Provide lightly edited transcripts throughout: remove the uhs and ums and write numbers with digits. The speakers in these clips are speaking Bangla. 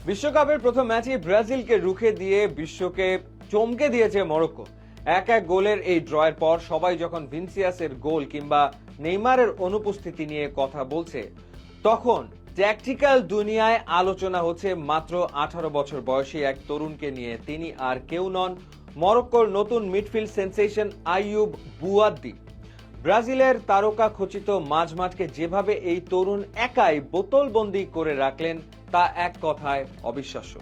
বিশ্বকাপের প্রথম ম্যাচে ব্রাজিলকে রুখে দিয়ে বিশ্বকে চমকে দিয়েছে মরক্কো। এক এক গোলের এই ড্রয়ের পর সবাই যখন ভিনিসিয়াসের গোল কিংবা নেইমারের অনুপস্থিতি নিয়ে কথা বলছে, তখন ট্যাকটিক্যাল দুনিয়ায় আলোচনা হচ্ছে মাত্র 18 বছর বয়সী এক তরুণকে নিয়ে। তিনি আর কেউ নন, মরক্কোর নতুন মিডফিল্ড সেন্সেশন আইয়ুব বুয়াদ্দি। ব্রাজিলের তারকা খচিত মাঝমাঠকে যেভাবে এই তরুণ একাই বোতলবন্দি করে রাখলেন, তা এক কথায় অবিশ্বাস্য।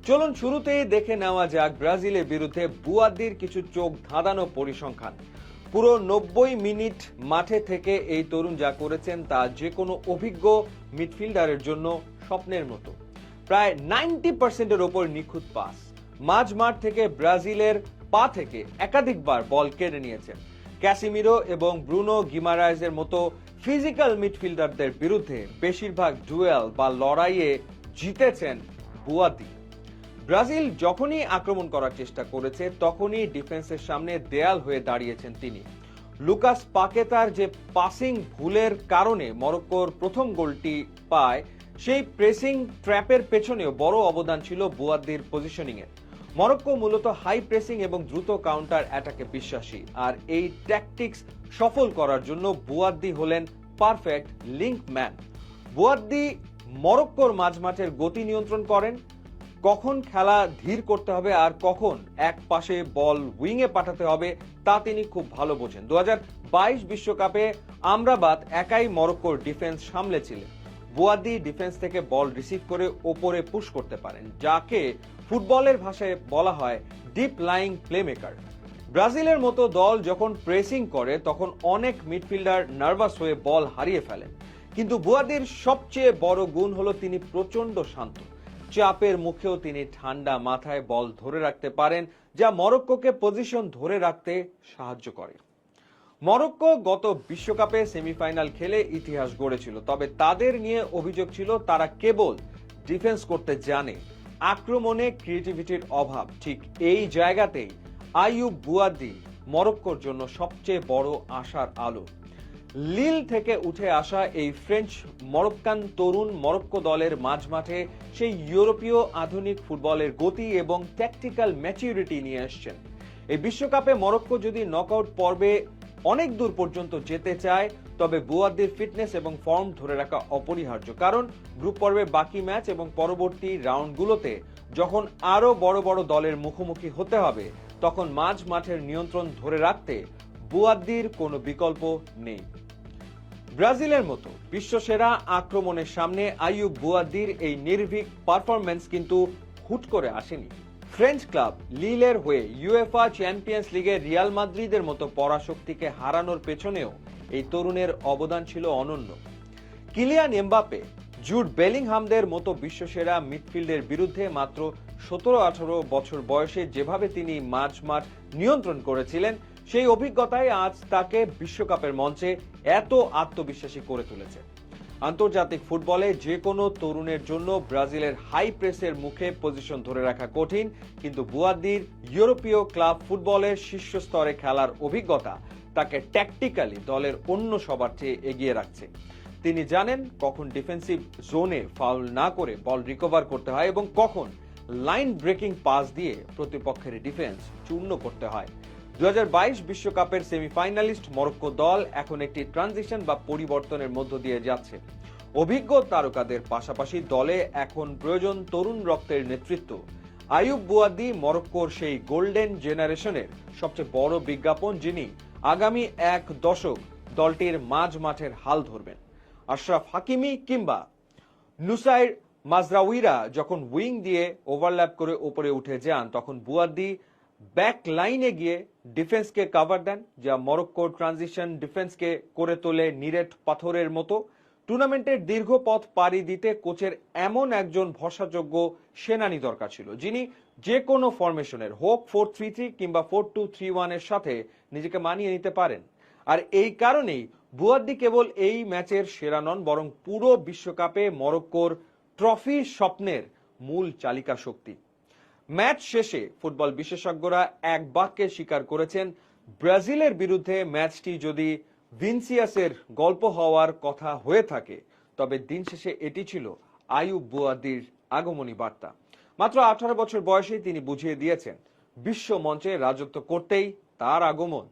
চলুন শুরুতেই দেখে নেওয়া যাক ব্রাজিলের বিরুদ্ধে বুয়াদ্দির কিছু চোখ ধাঁধানো পরিসংখ্যান। পুরো 90 মিনিট মাঠে থেকে এই তরুণ যা করেছেন তা যে কোনো অভিজ্ঞ মিডফিল্ডারের জন্য স্বপ্নের মতো। প্রায় 90%-এর ওপর নিখুঁত পাস, মাঝমাঠ থেকে ব্রাজিলের পা থেকে একাধিকবার বল কেড়ে নিয়েছেন। ক্যাসিমিরো এবং ব্রুনো গিমারাইজের মতো ফিজিক্যাল মিডফিল্ডারদের বিরুদ্ধে বেশিরভাগ ডুয়েল বা লড়াইয়ে জিতেছেন বুয়াদ্দি। ব্রাজিল যখনই আক্রমণ করার চেষ্টা করেছে তখনই ডিফেন্সের সামনে দেয়াল হয়ে দাঁড়িয়েছেন তিনি। লুকাস পাকেতার যে পাসিং ভুলের কারণে মরক্কোর প্রথম গোলটি পায়, সেই প্রেসিং ট্র্যাপের পেছনেও বড় অবদান ছিল বুয়াদ্দির পজিশনিং এর। মরক্কো মূলত হাই প্রেসিং এবং দ্রুত কাউন্টার অ্যাটাকে বিশ্বাসী, আর এই ট্যাকটিক্স সফল করার জন্য বুয়াদ্দি হলেন পারফেক্ট লিঙ্ক ম্যান। বুয়াদ্দি মরক্কোর মাঝমাঠের গতি নিয়ন্ত্রণ করেন, কখন খেলা ধীর করতে হবে আর কখন এক পাশে বল উইংয়ে পাঠাতে হবে তা তিনি খুব ভালো বোঝেন। 2022 বিশ্বকাপে আমরাবাত একাই মরক্কোর ডিফেন্স সামলেছিলেন। বুয়াদ্দি ডিফেন্স থেকে বল রিসিভ করে ওপরে পুশ করতে পারেন, যাকে ফুটবলের ভাষায় বলা হয় ডিপ লাইং প্লেমেকার। ব্রাজিলের মতো দল যখন প্রেসিং করে তখন অনেক মিডফিল্ডার নার্ভাস হয়ে বল হারিয়ে ফেলেন, কিন্তু বুয়াদ্দির সবচেয়ে বড় গুণ হলো তিনি প্রচন্ড শান্ত। চাপের মুখেও তিনি ঠান্ডা মাথায় বল ধরে রাখতে পারেন, যা মরক্কোকে পজিশন ধরে রাখতে সাহায্য করে। মরক্কো গত বিশ্বকাপে সেমিফাইনাল খেলে ইতিহাস গড়েছিল, তবে তাদের নিয়ে অভিযোগ ছিল তারা কেবল ডিফেন্স করতে জানে, আক্রমণে ক্রিয়েটিভিটির অভাব। ঠিক এই জায়গাতেই আইয়ুব বুয়াদ্দি মরক্কোর জন্য সবচেয়ে বড় আশার আলো। লিল থেকে উঠে আসা এই ফ্রেঞ্চ মরক্কান তরুণ মরক্কো দলের মাঝমাঠে সেই ইউরোপীয় আধুনিক ফুটবলের গতি এবং ট্যাকটিক্যাল ম্যাচুরিটি নিয়ে আসছেন। এই বিশ্বকাপে মরক্কো যদি নকআউট পর্বে অনেক দূর পর্যন্ত যেতে চায়, তবে বুয়াদ্দির ফিটনেস এবং ফর্ম ধরে রাখা অপরিহার্য। কারণ গ্রুপ পর্বে বাকি ম্যাচ এবং পরবর্তী রাউন্ডগুলোতে যখন আরো বড় বড় দলের মুখোমুখি হতে হবে, তখন মাঝ মাঠের নিয়ন্ত্রণ ধরে রাখতে বুয়াদ্দির কোনো বিকল্প নেই। ব্রাজিলের মতো বিশ্বসেরা আক্রমণের সামনে আইয়ুব বুয়াদ্দির এই নির্ভীক পারফরম্যান্স কিন্তু হুট করে আসেনি। ফ্রেঞ্চ ক্লাব লিলের হয়ে ইউএফা চ্যাম্পিয়ন্স লিগে রিয়াল মাদ্রিদের মতো পরাশক্তিকে হারানোর পেছনেও এই তরুণের অবদান ছিল অনন্য। কিলিয়ান এমবাপে, জুড বেলিংহামদের মতো বিশ্বসেরা মিডফিল্ডের বিরুদ্ধে মাত্র 17-18 বছর বয়সে যেভাবে তিনি মাঝমাঠ নিয়ন্ত্রণ করেছিলেন, সেই অভিজ্ঞতায় আজ তাকে বিশ্বকাপের মঞ্চে এত আত্মবিশ্বাসী করে তুলেছে। আন্তর্জাতিক ফুটবলে যে কোনো তরুণের জন্য ব্রাজিলের হাই প্রেসের মুখে পজিশন ধরে রাখা কঠিন, কিন্তু বুয়াদ্দির ইউরোপীয় ক্লাব ফুটবলের শীর্ষ স্তরে খেলার অভিজ্ঞতা তাকে ট্যাকটিক্যালি দলের অন্য সবার চেয়ে এগিয়ে রাখছে। তিনি জানেন কখন ডিফেন্সিভ জোনে ফাউল না করে বল রিকভার করতে হয় এবং কখন লাইন ব্রেকিং পাস দিয়ে প্রতিপক্ষের ডিফেন্স চূর্ণ করতে হয়। 2022 বিশ্বকাপের সেমিফাইনালিস্ট মরক্কো দল এখন একটি ট্রানজিশন বা পরিবর্তনের মধ্য দিয়ে যাচ্ছে। অভিজ্ঞ তারকাদের পাশাপাশি দলে এখন প্রয়োজন তরুণ রক্তের নেতৃত্ব। আইয়ুব বুয়াদ্দি মরক্কোর সেই গোল্ডেন জেনারেশনের সবচেয়ে বড় বিজ্ঞাপন, যিনি আগামী এক দশক দলটির মাঝ মাঠের হাল ধরবেন। আশরাফ হাকিমি কিংবা নুসাইর মাজরাউইরা যখন উইং দিয়ে ওভারল্যাপ করে উপরে উঠে যান, তখন বুয়াদ্দি ব্যাক লাইনে গিয়ে ডিফেন্সকে কভার দেন, যা মরক্কোর ট্রানজিশন ডিফেন্সকে করে তোলে নিরেট পাথরের মতো। টুর্নামেন্টের দীর্ঘ পথ পাড়ি দিতে কোচের এমন একজন ভরসাযোগ্য সেনানি দরকার ছিল, যিনি যে কোনো ফরমেশনের হোক 4-3-3 কিংবা 4-2-3-1 এর সাথে নিজেকে মানিয়ে নিতে পারেন। আর এই কারণেই বুয়াদ্দি কেবল এই ম্যাচের সেরা নন, বরং পুরো বিশ্বকাপে মরক্কোর ট্রফি স্বপ্নের মূল চালিকা শক্তি। ম্যাচ শেষে ফুটবল বিশেষজ্ঞরা এক বাক্যে স্বীকার করেছেন, ব্রাজিলের বিরুদ্ধে ম্যাচটি যদি ভিনিসিয়াসের গল্প হওয়ার কথা হয়ে থাকে, তবে দিন শেষে এটি ছিল আইয়ুব বুয়াদ্দির আগমনী বার্তা। মাত্র 18 বছর বয়সে তিনি বুঝিয়ে দিয়েছেন বিশ্ব মঞ্চে রাজত্ব করতেই তার আগমন।